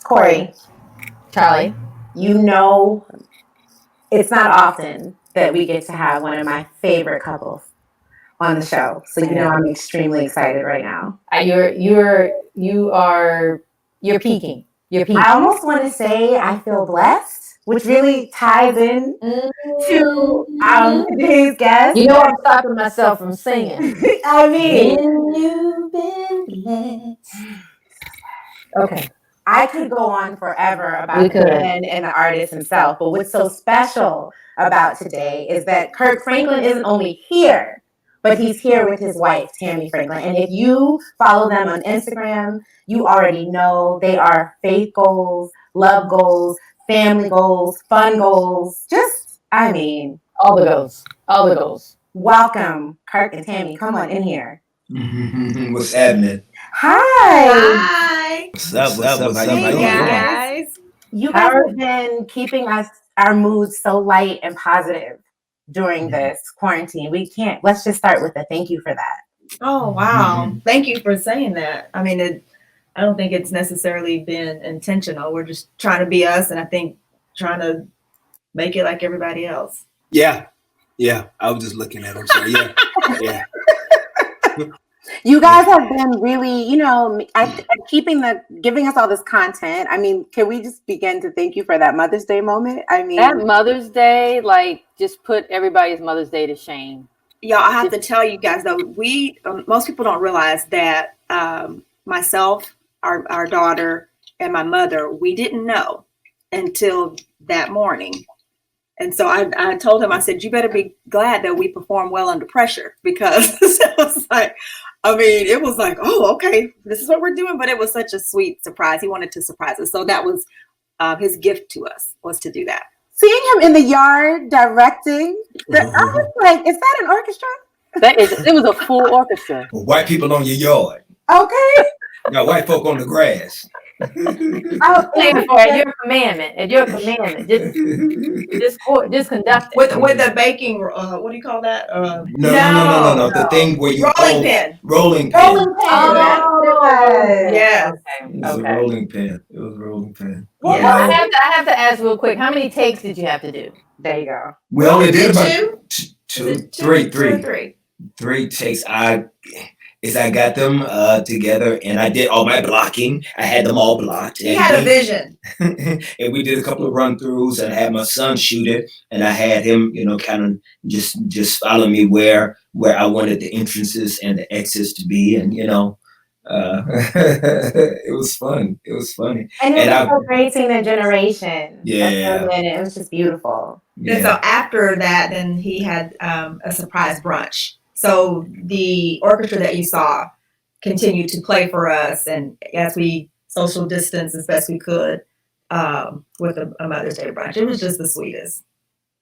Corey, Charlie, you know, it's not often that we get to have one of my favorite couples on the show. So you know I'm extremely excited right now. you're peaking. You're peaking. I almost want to say I feel blessed, which really ties in to today's guest. You know I'm stopping myself from singing. I mean, When you've been blessed. Okay. I could go on forever about We the could. man and the artist himself, but what's so special about today is that Kirk Franklin isn't only here, but he's here with his wife, Tammy Franklin. And if you follow them on Instagram, you already know they are faith goals, love goals, family goals, fun goals. Just, I mean, All the goals. All the goals. welcome, Kirk and Tammy. Come on in here. What's happening? Hi. What's up? How you Hey doing? guys. You guys have been keeping our moods so light and positive during this quarantine. Let's just start with a thank you for that. Oh wow. Thank you for saying that. I mean, I don't think it's necessarily been intentional. We're just trying to be us, and I think trying to make it like everybody else. Yeah. I was just looking at him. So yeah. You guys have been really, giving us all this content. I mean, can we just begin to thank you for that Mother's Day moment? I mean, That Mother's Day, just put everybody's Mother's Day to shame. Y'all, I have to tell you guys though, most people don't realize that myself, our daughter, and my mother, we didn't know until that morning. And so I told him, I said, you better be glad that we perform well under pressure, because it was like, oh, okay, this is what we're doing. But it was such a sweet surprise. He wanted to surprise us. So that was his gift to us, was to do that. Seeing him in the yard directing, I was like, is that an orchestra? It was a full orchestra. White people on your yard. Okay. Got white folk on the grass. At your commandment. Just conduct it. With the baking, what do you call that? No. The thing where you rolling pin. Rolling pin. Oh, yeah. It was a rolling pin. Well, I have to ask real quick. How many takes did you have to do? There you go. We only did about three. 3 takes. I got them together, and I did all my blocking. I had them all blocked. He had a vision. And we did a couple of run-throughs, and I had my son shoot it, and I had him, kind of just follow me where I wanted the entrances and the exits to be, and it was fun. It was funny. And it was so great seeing the generation. Yeah. It was just beautiful. Yeah. And so after that, then he had a surprise brunch. So the orchestra that you saw continued to play for us, and as we social distance as best we could with a Mother's Day brunch. It was just the sweetest.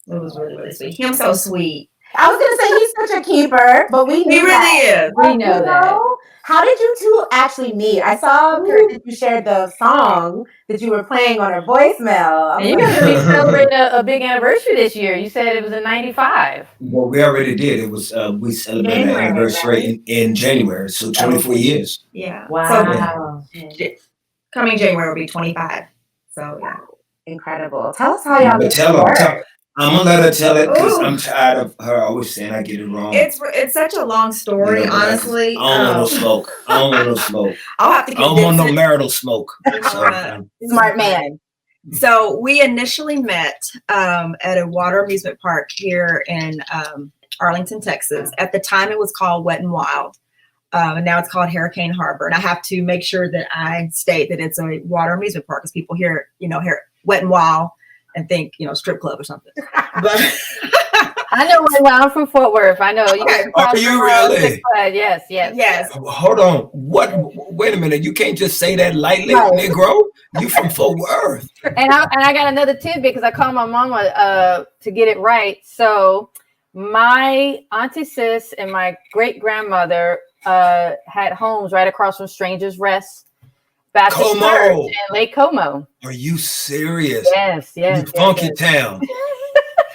It was really, really sweet. Him so sweet. I was gonna say he's such a keeper, but he really is. We know that. How did you two actually meet? I saw that you shared the song that you were playing on her voicemail. And you're going to be celebrating a big anniversary this year. You said it was in 95. Well, we already did. It was we celebrated the anniversary in January, so 24 years. Yeah. Wow. So coming January will be 25. So yeah. Incredible. Tell us how y'all. I'm gonna let her tell it, because I'm tired of her always saying I get it wrong. It's such a long story, honestly. I don't want no smoke. I'll have to. I don't want no marital smoke. Smart man. So we initially met at a water amusement park here in Arlington, Texas. At the time, it was called Wet and Wild, and now it's called Hurricane Harbor. And I have to make sure that I state that it's a water amusement park, because people hear Wet and Wild and think, strip club or something. But I know I'm from Fort Worth. I know. Are you really? Yes. Hold on. What? Wait a minute. You can't just say that lightly, Negro. You from Fort Worth. And I got another tidbit, because I called my mama to get it right. So my auntie sis and my great grandmother had homes right across from Strangers Rest Baptist Church in Lake Como. Are you serious? Yes. You funky town.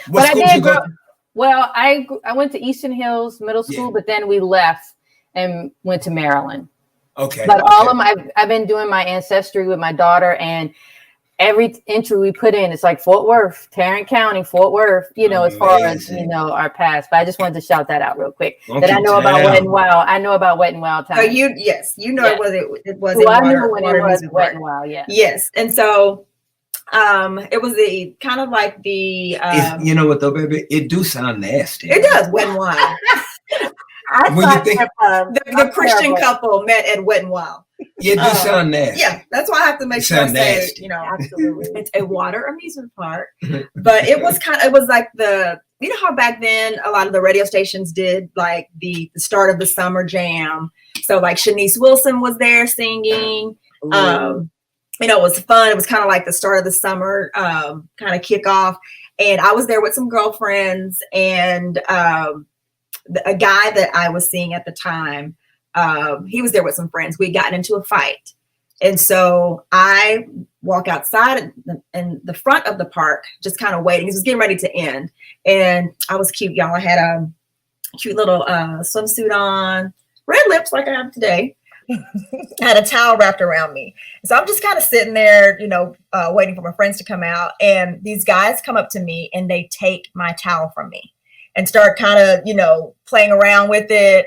What school did you go to? Well, I went to Eastern Hills Middle School, but then we left and went to Maryland. Okay. But all of my, I've been doing my ancestry with my daughter, and every entry we put in, it's like Fort Worth, Tarrant County, Fort Worth, you know, as far as, you know, our past. But I just wanted to shout that out real quick. That I know about Wet and Wild. I know about Wet and Wild time. Oh, yes, you know, it was well, a I water, knew when water it was music Wet park. and Wild, yeah. Yes. And so it was the kind of like the you know what though, baby? It do sound nasty. It does, Wet and Wild. When you think the Christian couple met at Wet and Wild. Yeah, it do sound nasty. Yeah, that's why I have to make sure I say, you know, absolutely. It's a water amusement park. But it was like you know how back then a lot of the radio stations did like the start of the summer jam. So like Shanice Wilson was there singing. You know, it was fun. It was kind of like the start of the summer kind of kickoff. And I was there with some girlfriends, and a guy that I was seeing at the time, he was there with some friends. We had gotten into a fight. And so I walk outside in the front of the park, just kind of waiting. It was getting ready to end. And I was cute, y'all. I had a cute little swimsuit on, red lips like I have today. I had a towel wrapped around me. So I'm just kind of sitting there, you know, waiting for my friends to come out. And these guys come up to me and they take my towel from me and start kind of, you know, playing around with it.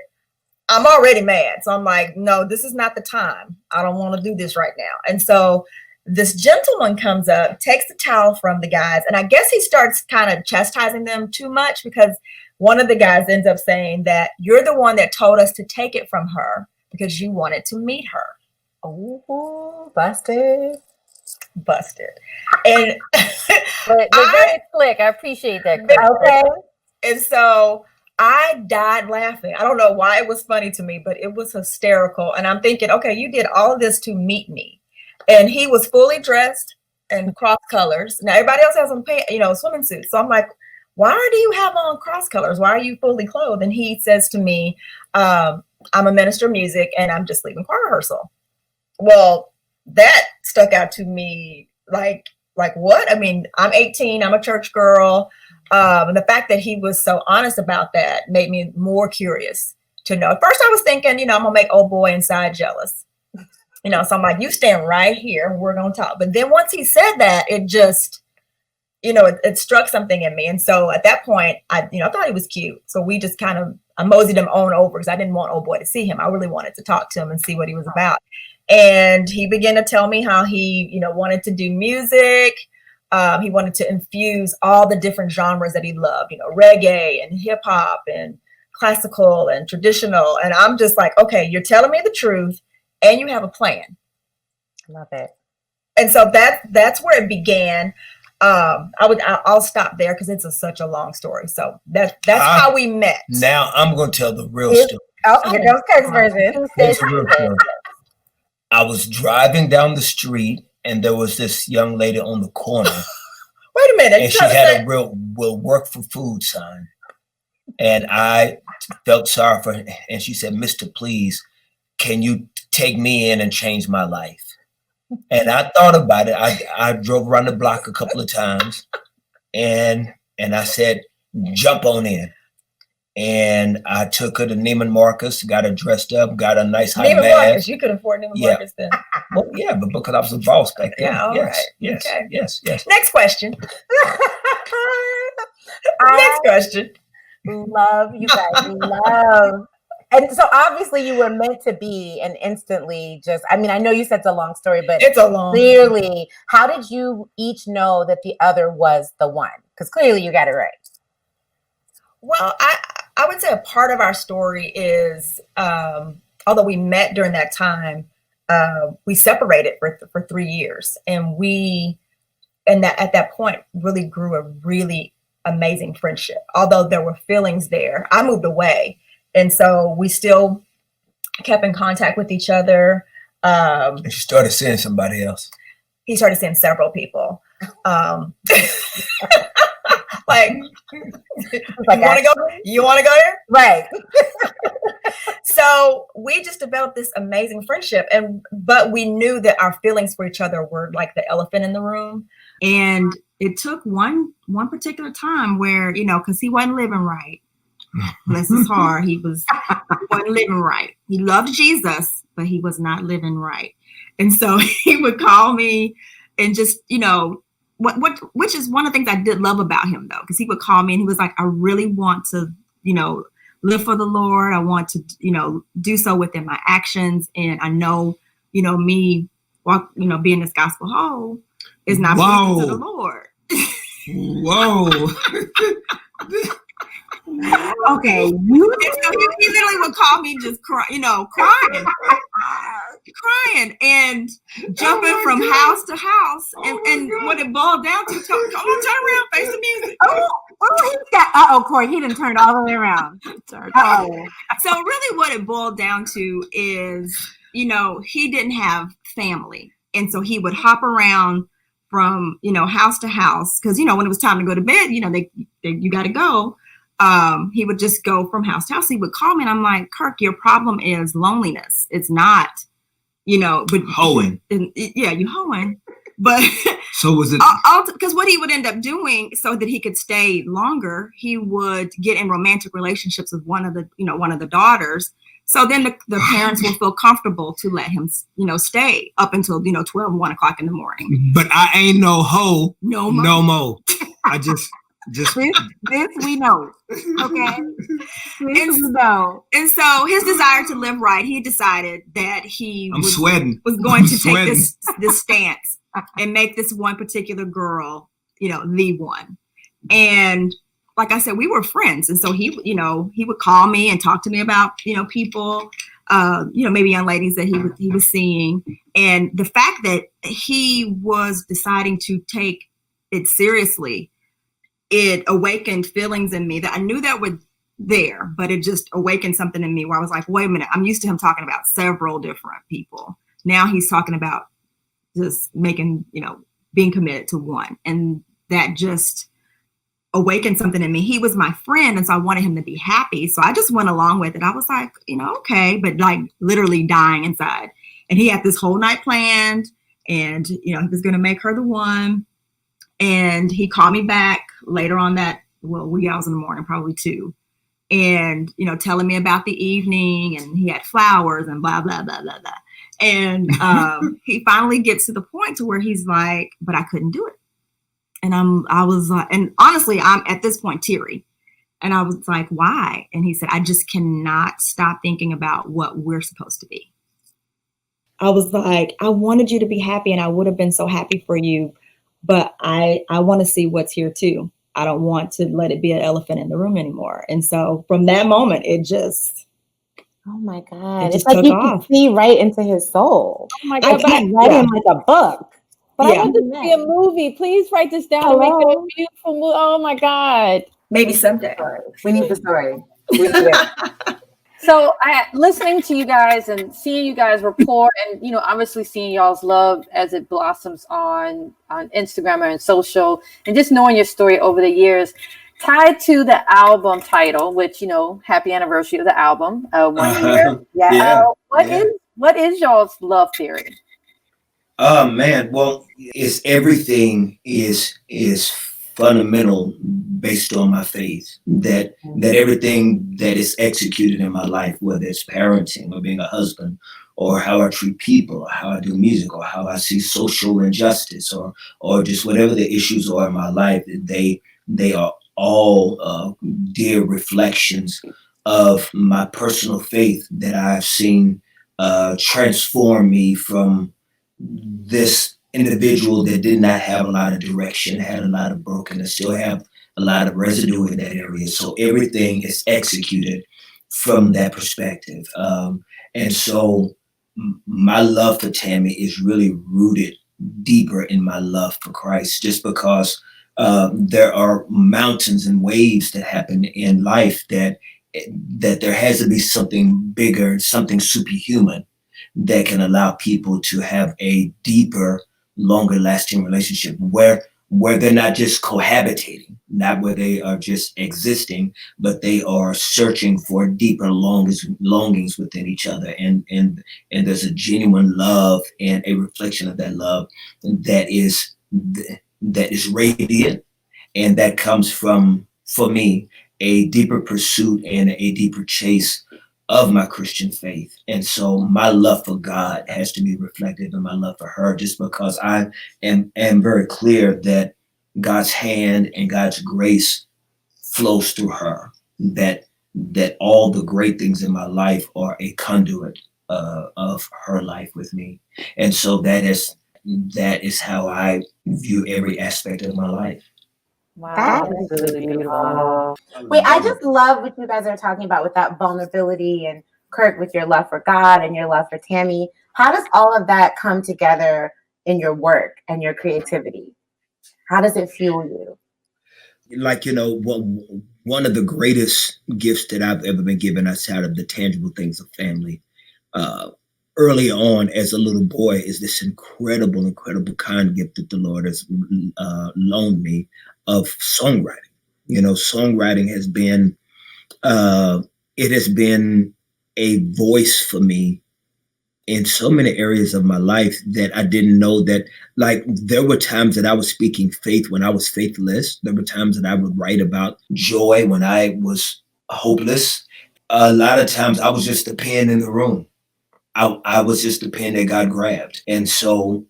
I'm already mad. So I'm like, no, this is not the time. I don't want to do this right now. And so this gentleman comes up, takes the towel from the guys. And I guess he starts kind of chastising them too much, because one of the guys ends up saying that you're the one that told us to take it from her because you wanted to meet her. Oh, busted. And but very slick. I appreciate that. Okay. And so I died laughing. I don't know why it was funny to me, but it was hysterical. And I'm thinking, okay, you did all of this to meet me. And he was fully dressed in cross colors. Now everybody else has on, you know, swimming suits. So I'm like, why do you have on cross colors? Why are you fully clothed? And he says to me, I'm a minister of music and I'm just leaving choir rehearsal. Well, that stuck out to me like what? I mean, I'm 18, I'm a church girl. And the fact that he was so honest about that made me more curious to know. At first I was thinking, you know, I'm gonna make old boy inside jealous. You know, so I'm like, you stand right here, we're gonna talk. But then once he said that, it just, you know, it struck something in me. And so at that point, I thought he was cute. So we just kind of, I moseyed him on over because I didn't want old boy to see him. I really wanted to talk to him and see what he was about. And he began to tell me how he, you know, wanted to do music. He wanted to infuse all the different genres that he loved, you know, reggae and hip hop and classical and traditional. And I'm just like, okay, you're telling me the truth and you have a plan. Love it. And so that's where it began. I'll stop there because it's such a long story. So that's how we met. Now I'm going to tell the real story. Oh, here goes Kirk's version. Here's the real story. I was driving down the street and there was this young lady on the corner. Wait a minute. And she had a real "will work for food" sign. And I felt sorry for her. And she said, "Mr. Please, can you take me in and change my life?" And I thought about it. I drove around the block a couple of times and I said, "Jump on in." And I took her to Neiman Marcus, got her dressed up, got a nice high Neiman mask. Marcus, you could afford Neiman Marcus then. Well, yeah, but because I was a boss back then. Yeah, Yes. Next question. Next question. Love you guys. Love. And so obviously you were meant to be, and instantly just, I mean, I know you said it's a long story, but it's a long clearly, how did you each know that the other was the one? Because clearly you got it right. Well, I would say a part of our story is, although we met during that time, we separated for 3 years, and at that point really grew a really amazing friendship. Although there were feelings there, I moved away, and so we still kept in contact with each other. And she started seeing somebody else. He started seeing several people. Like, you want to go there? Right. So we just developed this amazing friendship, but we knew that our feelings for each other were like the elephant in the room. And it took one particular time where, you know, because he wasn't living right. Bless his heart. He wasn't living right. He loved Jesus, but he was not living right. And so he would call me and just, which is one of the things I did love about him, though, because he would call me and he was like, I really want to, live for the Lord. I want to, do so within my actions. And I know, me being this gospel hoe is not pleasing to the Lord. Whoa. Okay, he literally would call me just crying and jumping from house to house, and what it boiled down to, come on, turn around, face the music. Corey, he didn't turn all the way around. So really what it boiled down to is, he didn't have family, and so he would hop around from house to house, because when it was time to go to bed, you got to go. He would just go from house to house. He would call me and I'm like, Kirk, your problem is loneliness. It's not, but hoeing. Yeah, you hoeing. But so was it? Because what he would end up doing so that he could stay longer, he would get in romantic relationships with one of the daughters. So then the parents will feel comfortable to let him, stay up until 12, 1 o'clock in the morning. But I ain't no hoe no more. I just this we know. Okay. And so his desire to live right, he decided that was going to take this stance and make this one particular girl, the one. And like I said, we were friends. And so he would call me and talk to me about, people, maybe young ladies that he was seeing. And the fact that he was deciding to take it seriously, it awakened feelings in me that I knew that were there, but it just awakened something in me where I was like, wait a minute, I'm used to him talking about several different people. Now he's talking about just making, being committed to one. And that just awakened something in me. He was my friend, and so I wanted him to be happy. So I just went along with it. I was like, okay, but like literally dying inside. And he had this whole night planned, and, he was going to make her the one. And he called me back later on that, wee hours in the morning, probably 2. And, telling me about the evening, and he had flowers and blah, blah, blah, blah, blah. And he finally gets to the point to where he's like, but I couldn't do it. And I was like, and honestly, I'm at this point teary. And I was like, why? And he said, I just cannot stop thinking about what we're supposed to be. I was like, I wanted you to be happy, and I would have been so happy for you. But I want to see what's here too. I don't want to let it be an elephant in the room anymore. And so from that moment, it just, oh my God. It's like you can see right into his soul. Oh my God. I read him like a book. But I want this to be a movie. Please write this down and make it a beautiful movie. Oh my God. Maybe someday. We need the story. We need it. So listening to you guys and seeing you guys rapport, and obviously seeing y'all's love as it blossoms on Instagram and social, and just knowing your story over the years, tied to the album title, which happy anniversary of the album, 1 year. What is y'all's love theory? Oh man, well, everything is fundamental based on my faith, that everything that is executed in my life, whether it's parenting or being a husband, or how I treat people, or how I do music, or how I see social injustice, or just whatever the issues are in my life, they are all dear reflections of my personal faith that I've seen transform me from this individual that did not have a lot of direction, had a lot of brokenness, still have a lot of residue in that area. So everything is executed from that perspective. And so my love for Tammy is really rooted deeper in my love for Christ, just because there are mountains and waves that happen in life that there has to be something bigger, something superhuman that can allow people to have a deeper, longer lasting relationship where they're not just cohabitating, not where they are just existing, but they are searching for deeper longings within each other. And there's a genuine love and a reflection of that love that is radiant. And that comes from, for me, a deeper pursuit and a deeper chase of my Christian faith. And so my love for God has to be reflected in my love for her, just because I am very clear that God's hand and God's grace flows through her, that all the great things in my life are a conduit of her life with me. And so that is how I view every aspect of my life. Wow, That is that's really really beautiful. beautiful. Wait, I just love what you guys are talking about with that vulnerability, and Kirk with your love for God and your love for Tammy. How does all of that come together in your work and your creativity? How does it fuel you? Like, one of the greatest gifts that I've ever been given outside of the tangible things of family, early on as a little boy, is this incredible kind gift that the Lord has loaned me of songwriting. Songwriting has been, it has been a voice for me in so many areas of my life that I didn't know that. Like, there were times that I was speaking faith when I was faithless. There were times that I would write about joy when I was hopeless. A lot of times I was just the pen in the room. I was just the pen that God grabbed. And so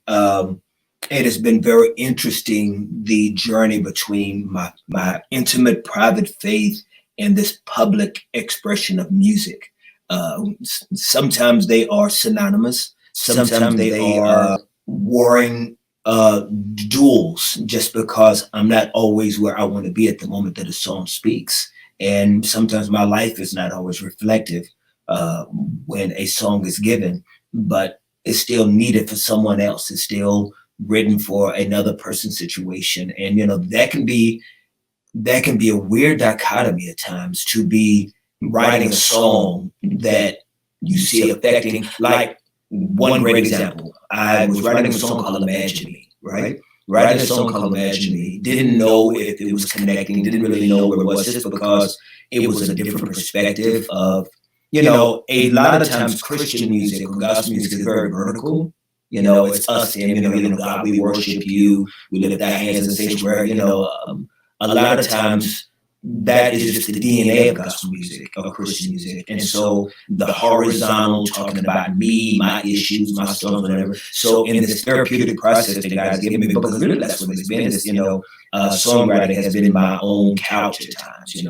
it has been very interesting, the journey between my intimate private faith and this public expression of music. Sometimes they are synonymous. Sometimes they are warring duels, just because I'm not always where I want to be at the moment that a song speaks. And sometimes my life is not always reflective when a song is given, but it's still needed for someone else. It's still written for another person's situation. And, that can be a weird dichotomy at times, to be writing a song that you see affecting. Like, one great example, I was writing a song called Imagine Me, right? Writing a song called Imagine Me, didn't know if it was connecting, didn't really know where it was, just because it was a different perspective of, a lot of times Christian music or gospel music is very vertical. It's us saying, God, we worship you, we lift our hands and sanctuary. A lot of times that is just the DNA of gospel music, of Christian music. And so the horizontal, talking about me, my issues, my storms, whatever. So in this therapeutic process that God's given me, because really that's what it's been, is, songwriting has been my own couch at times,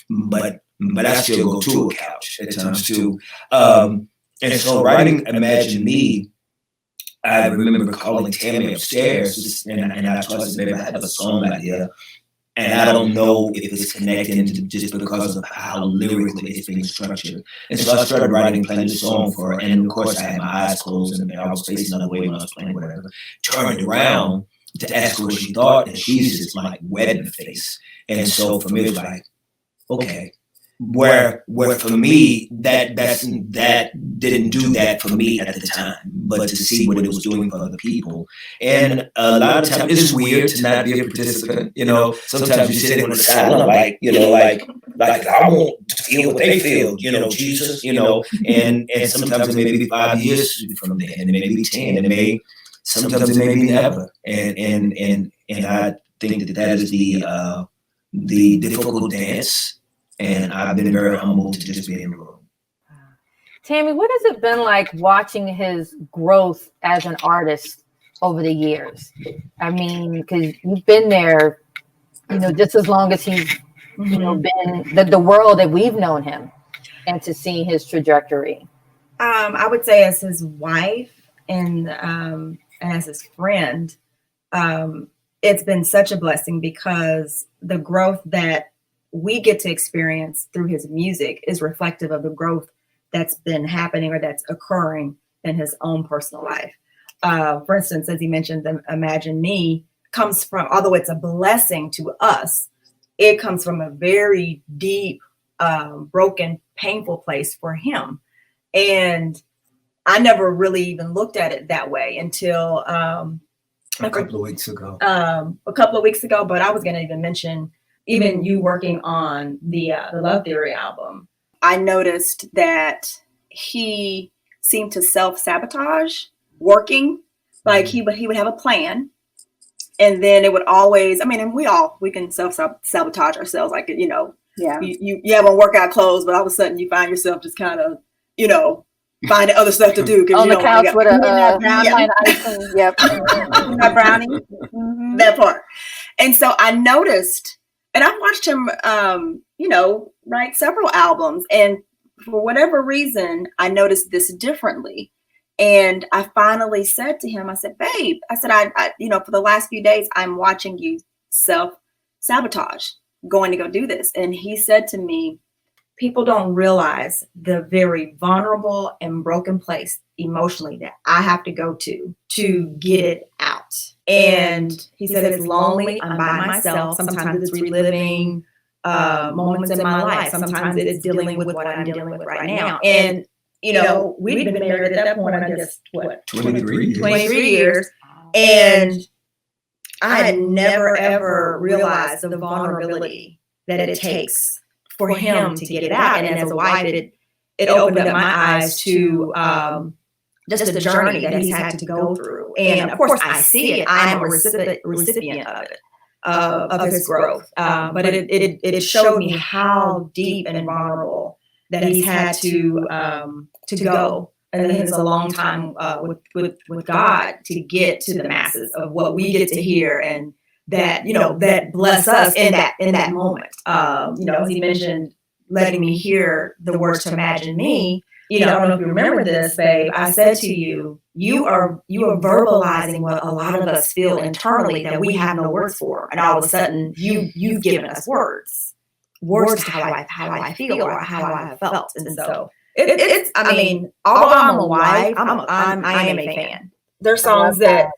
but I still go to a couch at times too. And so writing Imagine Me, I remember calling Tammy upstairs, and I told her, baby, I have a song idea, and I don't know if it's connecting just because of how lyrically it's being structured. And so I started writing, playing the song for her, and of course I had my eyes closed and I was facing another way when I was playing, whatever. Turned around to ask her what she thought, and she's just like wet in the face. And so for me, it's like, okay. Where for me, that didn't do that for me at the time, but to see what it was doing for other people. And a lot of times it's weird to not be a participant. Sometimes you're sitting on the sideline, like I want to feel what they feel, Jesus, and sometimes it may be 5 years from then, and it may be 10, and sometimes it may be never. And I think that is the difficult dance. And I've been very humbled to just be in the room. Tammy, what has it been like watching his growth as an artist over the years? I mean, because you've been there, just as long as he's, been the world that we've known him, and to see his trajectory. I would say, as his wife and as his friend, it's been such a blessing, because the growth that we get to experience through his music is reflective of the growth that's been happening or that's occurring in his own personal life. For instance, as he mentioned, the Imagine Me comes from, although it's a blessing to us, it comes from a very deep, broken, painful place for him. And I never really even looked at it that way until a couple of weeks ago. But I was going to even mention, even you working on the Love Theory album, I noticed that he seemed to self-sabotage working. Like he would have a plan, and then it would always, and we can self-sabotage ourselves. Like, you have on workout clothes, but all of a sudden you find yourself just kind of find other stuff to do. On the couch with a brownie. ice cream. Yep. A brownie. Mm-hmm. That part. And so I noticed, and I've watched him, write several albums. And for whatever reason, I noticed this differently. And I finally said to him, I said, babe, I said, I for the last few days, I'm watching you self-sabotage, going to go do this. And he said to me, people don't realize the very vulnerable and broken place emotionally that I have to go to get it out. And he said, it's lonely. I'm by myself. Sometimes it's reliving moments in my life. Sometimes it's dealing with what I'm dealing with right now. And, we'd been married at that point, I guess, 23 years. And I had never, ever realized the vulnerability that it takes for him to get it out. And as a wife, it opened up my eyes to just the journey that he's had to go through. And of course, I see it. I'm a recipient of it, of his growth. But it showed me how deep and vulnerable that he's had to go. And then it's a long time with God to get to the masses of what we get to hear, and that that bless us in that moment. As he mentioned, letting me hear the words to imagine me. I don't know if you remember this, babe. I said to you, you are verbalizing what a lot of us feel internally that we have no words for, and all of a sudden you've given us words to how I feel or how I have felt, and so. It's. I mean, although I'm a wife, I am a fan. There's songs that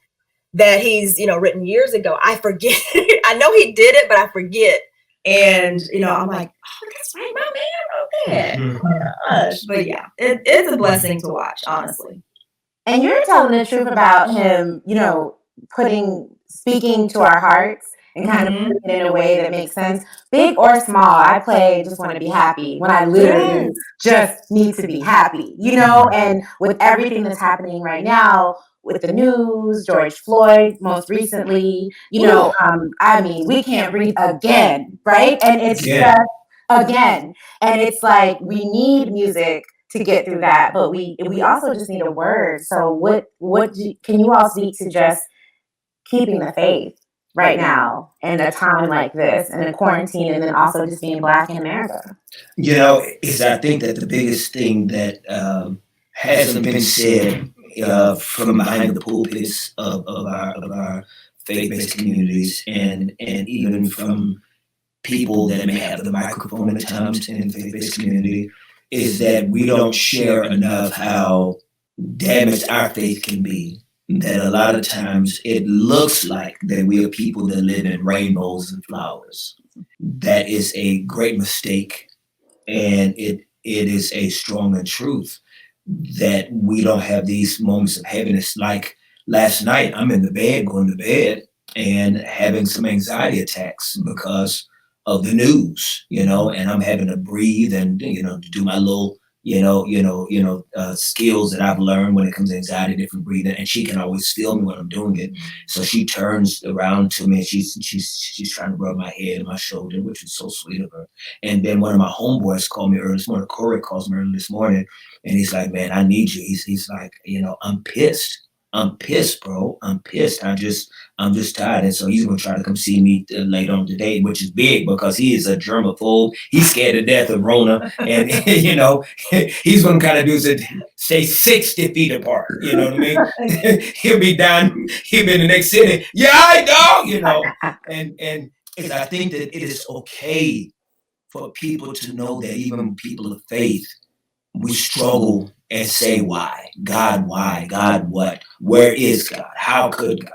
he's written years ago. I forget. I know he did it, but I forget. And I'm like, oh, that's right, my man wrote that. Gosh. But yeah, it's a blessing to watch, honestly. And you're telling the truth about him, speaking to our hearts and kind of putting it in a way that makes sense. Big or small, I play Just Want to Be Happy when I literally just need to be happy, and with everything that's happening right now, with the news, George Floyd, most recently, we can't breathe again, right? And it's just again. And it's like, we need music to get through that, but we also just need a word. So can you all speak to just keeping the faith right now in a time like this, and a quarantine, and then also just being Black in America? I think that the biggest thing that hasn't been said from behind the pulpits of our faith-based communities, and even from people that may have the microphone at times in the faith-based community, is that we don't share enough how damaged our faith can be. That a lot of times it looks like that we are people that live in rainbows and flowers. That is a great mistake, and it is a stronger truth that we don't have these moments of heaviness. Like last night, I'm in the bed, going to bed, and having some anxiety attacks because of the news, and I'm having to breathe and to do my little skills that I've learned when it comes to anxiety, different breathing, and she can always feel me when I'm doing it. So she turns around to me and she's trying to rub my head and my shoulder, which is so sweet of her. And then one of my homeboys called me early this morning. Corey calls me early this morning, and he's like, "Man, I need you." He's like, "I'm pissed. I'm pissed, bro. I'm pissed. I'm just tired." And so he's going to try to come see me later on today, which is big because he is a germaphobe. He's scared to death of Rona. And, he's going to kind of do is stay 60 feet apart. You know what I mean? He'll be down. He'll be in the next city. Yeah, I know, And I think that it is okay for people to know that even people of faith, we struggle and say, why? God, why? God, what? Where is God? How could God?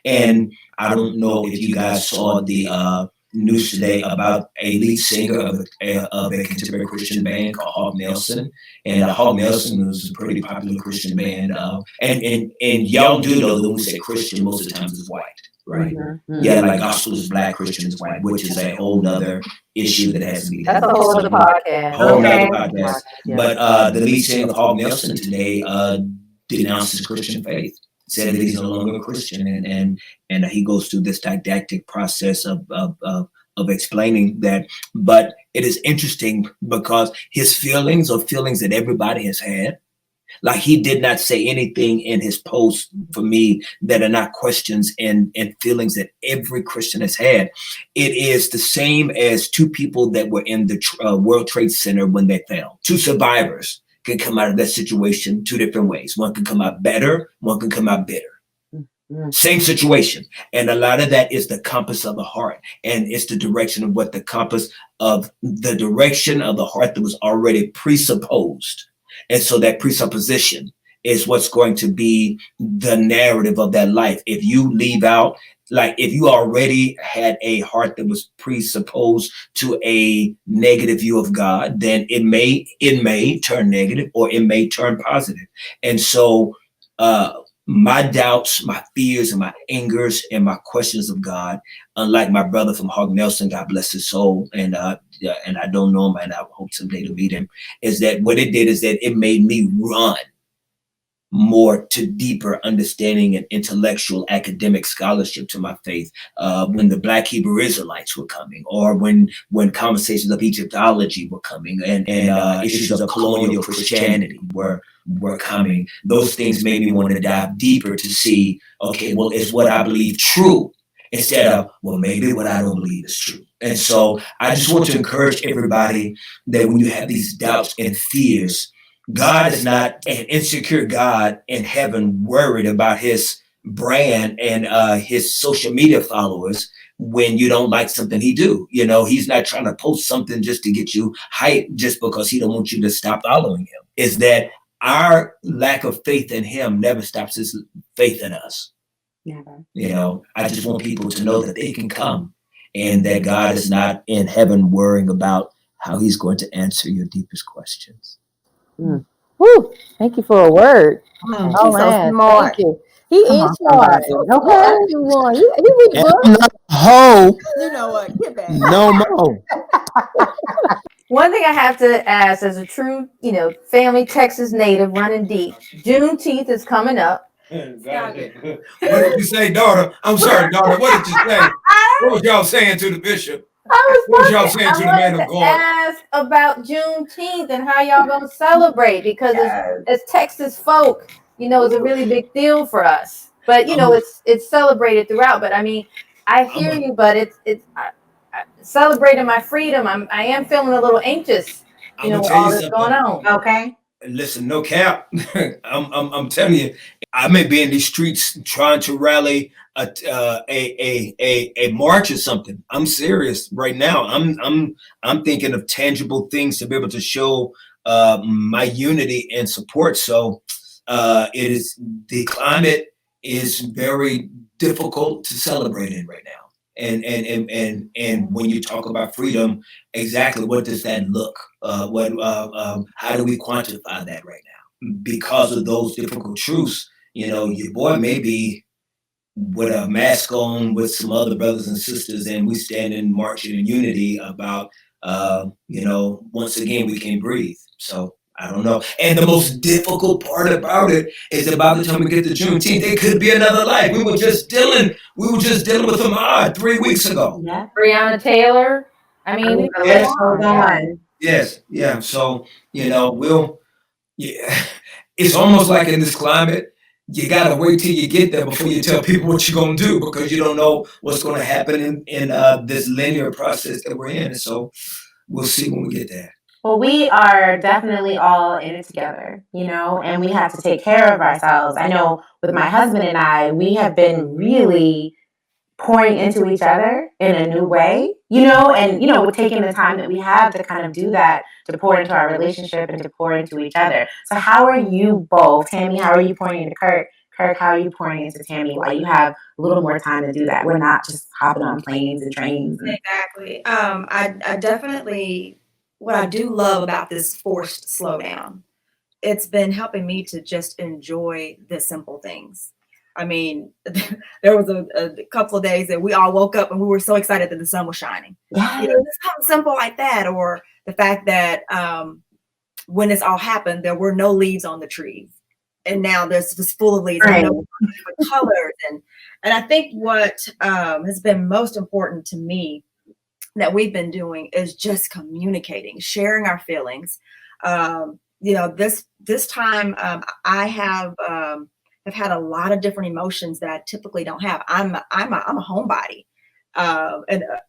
And I don't know if you guys saw the news today about a lead singer of a contemporary Christian band called Hawk Nelson. And Hawk Nelson was a pretty popular Christian band. And y'all do know that when we say Christian, most of the time is white. Right. Mm-hmm. Yeah, like gospel is Black, Christian is white, which is a whole nother issue that has to be done. That's a whole other podcast. Yeah. But the lead singer of Hawk Nelson today denounced his Christian faith, said that he's no longer a Christian, and he goes through this didactic process of of explaining that. But it is interesting because his feelings are feelings that everybody has had. Like, he did not say anything in his post for me that are not questions and feelings that every Christian has had. It is the same as two people that were in the World Trade Center when they fell. Two survivors can come out of that situation two different ways. One can come out better, one can come out bitter. Same situation. And a lot of that is the compass of the heart. And it's the direction of what the compass of the direction of the heart that was already presupposed. And so that presupposition is what's going to be the narrative of that life. If you leave out, like, if you already had a heart that was presupposed to a negative view of God, then it may turn negative, or it may turn positive. And so my doubts, my fears, and my angers, and my questions of God, unlike my brother from Hog Nelson, God bless his soul, and I don't know him, and I hope someday to meet him, is that what it did is that it made me run more to deeper understanding and intellectual academic scholarship to my faith, when the Black Hebrew Israelites were coming, or when conversations of Egyptology were coming, and issues of colonial Christianity were coming. Those things made me want to dive deeper to see, okay, well, is what I believe true? Instead of, well, maybe what I don't believe is true. And so I just want to encourage everybody that when you have these doubts and fears, God is not an insecure God in heaven worried about his brand and his social media followers when you don't like something he do. You know, he's not trying to post something just to get you hyped just because he don't want you to stop following him. Is that our lack of faith in him never stops his faith in us. Never. You know, I just want people to know that they can come and that God is not in heaven worrying about how he's going to answer your deepest questions. Mm. Woo! Thank you for a word. Oh, oh man, so thank you. He is smart. Okay, you want he read books. Ho! You know what? Get back. No more. One thing I have to ask, as a true, family Texas native running deep, Juneteenth is coming up. What did you say, daughter? I'm sorry, daughter. What did you say? What was y'all saying to the bishop? I the man of God? Ask about Juneteenth and how y'all gonna celebrate, because as Texas folk, it's a really big deal for us. But it's celebrated throughout. But I mean, I hear you, but it's celebrating my freedom. I am feeling a little anxious. With all that's going on. Okay. Listen, no cap. I'm telling you, I may be in these streets trying to rally a march or something. I'm serious right now. I'm thinking of tangible things to be able to show my unity and support. So the climate is very difficult to celebrate in right now. And when you talk about freedom, exactly what does that look? How do we quantify that right now? Because of those difficult truths, your boy may be with a mask on with some other brothers and sisters, and we stand in marching in unity about, once again, we can breathe. So I don't know. And the most difficult part about it is about the time we get to Juneteenth, it could be another life. We were just dealing with Ahmaud 3 weeks ago. Yeah. Breonna Taylor. I mean, the list goes on. Yes. Yeah. So, it's almost like in this climate, you got to wait till you get there before you tell people what you're going to do, because you don't know what's going to happen in this linear process that we're in. And so we'll see when we get there. Well, we are definitely all in it together, and we have to take care of ourselves. I know with my husband and I, we have been really pouring into each other in a new way, and, we're taking the time that we have to kind of do that, to pour into our relationship and to pour into each other. So how are you both? Tammy, how are you pouring into Kirk? Kirk, how are you pouring into Tammy while you have a little more time to do that? We're not just hopping on planes and trains. Exactly. I definitely... What I do love about this forced slowdown, it's been helping me to just enjoy the simple things. I mean, there was a couple of days that we all woke up and we were so excited that the sun was shining. Yeah. It's something simple like that, or the fact that when this all happened, there were no leaves on the trees, and now there's just full of leaves, and different colors, and I think what has been most important to me that we've been doing is just communicating, sharing our feelings. This time I have had a lot of different emotions that I typically don't have. I'm a homebody,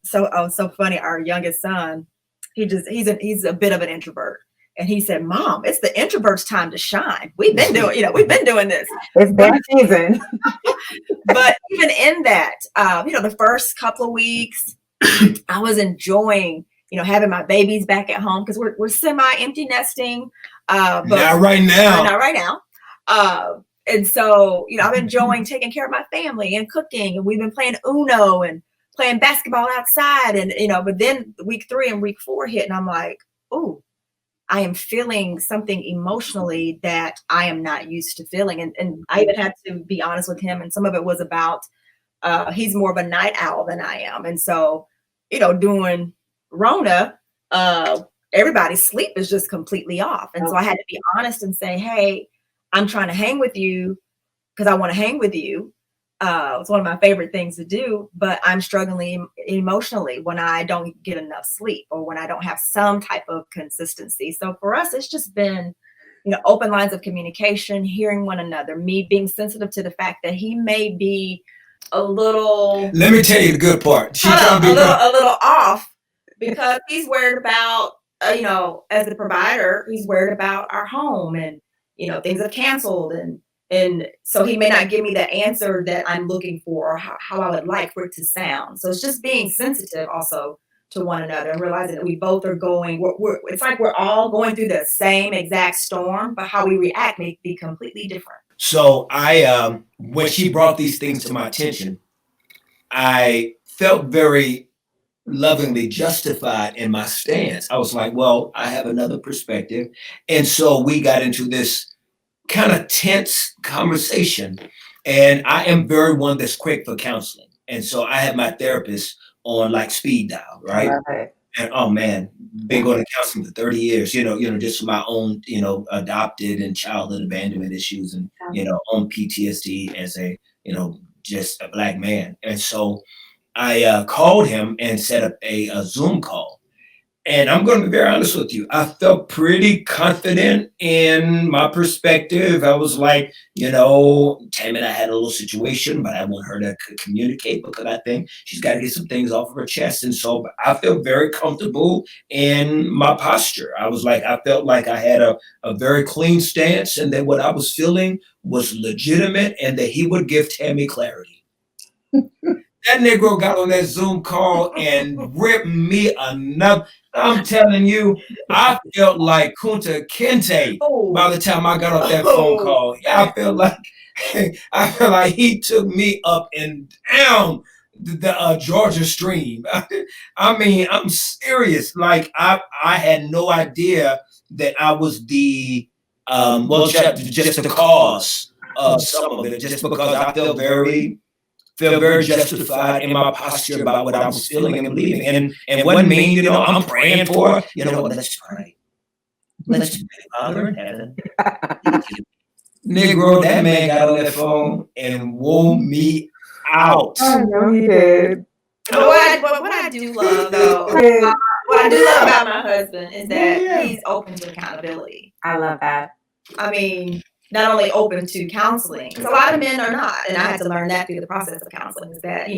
so funny. Our youngest son, he's a bit of an introvert. And he said, "Mom, it's the introvert's time to shine. We've been doing this. It's their season." But even in that, the first couple of weeks, I was enjoying, having my babies back at home because we're semi-empty nesting. But not right now. Not right now. And so, I'm enjoying taking care of my family and cooking. And we've been playing Uno and playing basketball outside. And, but then week 3 and week 4 hit, and I'm like, oh, I am feeling something emotionally that I am not used to feeling. And I even had to be honest with him. And some of it was about, he's more of a night owl than I am. And so, doing Rona, everybody's sleep is just completely off. And so I had to be honest and say, hey, I'm trying to hang with you because I want to hang with you. It's one of my favorite things to do, but I'm struggling emotionally when I don't get enough sleep or when I don't have some type of consistency. So for us, it's just been, open lines of communication, hearing one another, me being sensitive to the fact that he may be a little. Let me tell you the good part. A little off because he's worried about, as a provider, he's worried about our home and, things have canceled and so he may not give me the answer that I'm looking for or how I would like for it to sound. So it's just being sensitive also to one another and realizing that we both are going, it's like we're all going through the same exact storm, but how we react may be completely different. So when she brought these things to my attention, I felt very lovingly justified in my stance. I was like, well, I have another perspective. And so we got into this kind of tense conversation. And I am very one that's quick for counseling. And so I had my therapist on like speed dial, right? And oh man, been going to counseling for 30 years, just my own, adopted and childhood abandonment issues and, own PTSD as a, just a Black man. And so I called him and set up a Zoom call. And I'm going to be very honest with you. I felt pretty confident in my perspective. I was like, Tammy and I had a little situation, but I want her to communicate because I think she's got to get some things off of her chest. And so I felt very comfortable in my posture. I felt like I had a very clean stance and that what I was feeling was legitimate and that he would give Tammy clarity. That Negro got on that Zoom call and ripped me another. I'm telling you, I felt like Kunta Kinte by the time I got off that phone call. I felt like he took me up and down the Georgia stream. I mean, I'm serious. Like I had no idea that I was the just the cause of some of it, just because I felt very justified in my posture about what I was feeling and believing. And it wasn't mean, I'm praying for, let's pray. Let's pray, Father in heaven. Negro, that man got on that phone and wore me out. I know he did. What I do love, though, what I do love about my husband is that he's open to accountability. I love that. I mean, not only open to counseling, because a lot of men are not. And I had to learn that through the process of counseling is that,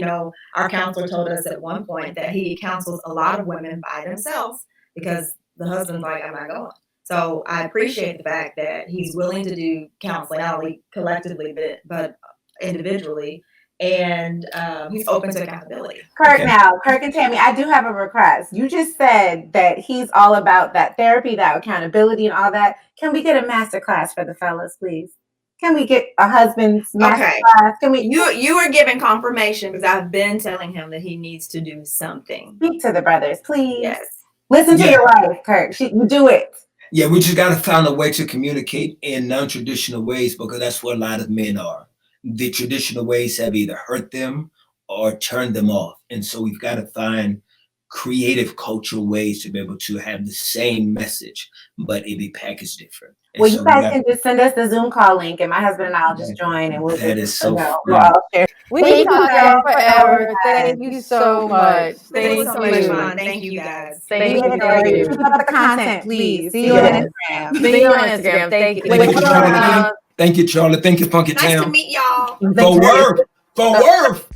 our counselor told us at one point that he counsels a lot of women by themselves because the husband's like, I'm not going. So I appreciate the fact that he's willing to do counseling, not only collectively, but individually. And he's open to accountability. Kirk and Tammy, I do have a request. You just said that he's all about that therapy, that accountability and all that. Can we get a master class for the fellas, please? Can we get a husband's master class? Can we? You are giving confirmation because I've been telling him that he needs to do something. Speak to the brothers, please. Yes. Listen to your wife, Kirk. You do it. Yeah, we just got to find a way to communicate in non-traditional ways because that's what a lot of men are. The traditional ways have either hurt them or turned them off. And so we've got to find creative cultural ways to be able to have the same message, but it be packaged different. And well, so you guys can just send us the Zoom call link and my husband and I'll just join and we'll that just is so we'll all share. We can talk y'all forever. Thank you so much. This Thank was so much you. fun. Thank you guys. Thank you. Keep up the content, please. See you on Instagram. See you on Instagram. Thank you. Thank you, Charlie. Thank you, Charlie. Thank you, Funky Nice to Town. meet y'all. For work.